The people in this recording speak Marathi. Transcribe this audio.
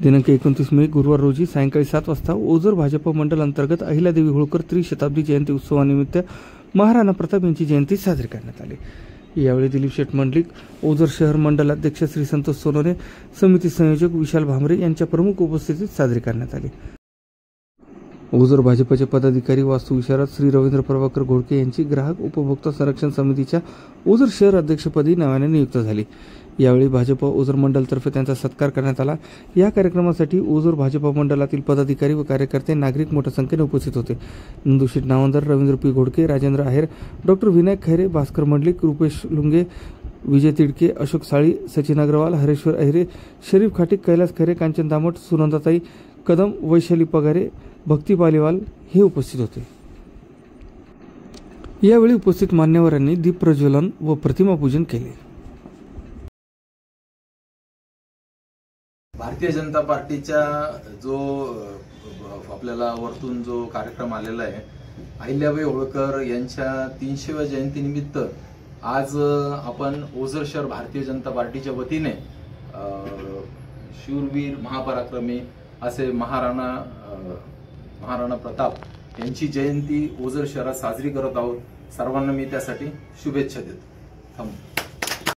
दिनांक 29 मे गुरुवार रोजी सायंकाळी 7 वाजता ओझर भाजप मंडल अंतर्गत अहिल्यादेवी होळकर त्रिशताब्दी जयंती उत्सवानिमित्त महाराणा प्रताप यांची जयंती साजरी करण्यात आली। यावेळी दिलीप शेठ मंडलिक, ओझर शहर मंडलाध्यक्ष श्री संतोष सोनोने, समिती संयोजक विशाल भामरे यांच्या प्रमुख उपस्थितीत साजरी करण्यात आली। ओझर भाजपचे पदाधिकारी वास्तुविशारद श्री रवींद्र प्रभाकर घोडके यांची ग्राहक उपभोक्ता संरक्षण समितीच्या ओझर शहर अध्यक्षपदी नव्याने नियुक्त झाली। यावेळी भाजप ओझर मंडलतर्फे त्यांचा सत्कार करण्यात आला। या कार्यक्रमासाठी ओझर भाजप मंडलातील पदाधिकारी व कार्यकर्ते, नागरिक मोठ्या संख्येने उपस्थित होते। नंदुशेठ नावंदर, रवींद्र पी घोडके, राजेंद्र आहेर, डॉक्टर विनायक खैरे, भास्कर मंडलिक, रुपेश लुंगे, विजय तिडके, अशोक साळी, सचिन अग्रवाल, हरेश्वर अहिरे, शरीफ खाटिक, कैलास खैरे, कांचन दामट, सुनंदाताई कदम, वैशाली पगारे, भक्ती पालीवाल हे उपस्थित होते। यावेळी उपस्थित मान्यवरांनी दीप प्रज्वलन व प्रतिमा पूजन केले। भारतीय जनता पार्टीचा जो आपल्याला वरतून जो कार्यक्रम आलेला आहे, अहिल्याबाई होळकर यांच्या 300व्या जयंतीनिमित्त आज आपण ओझर शहर भारतीय जनता पार्टीच्या वतीने शूरवीर महापराक्रमी असे महाराणा प्रताप यांची जयंती ओझर शहरात साजरी करत आहोत। सर्वांना मी त्यासाठी शुभेच्छा देतो।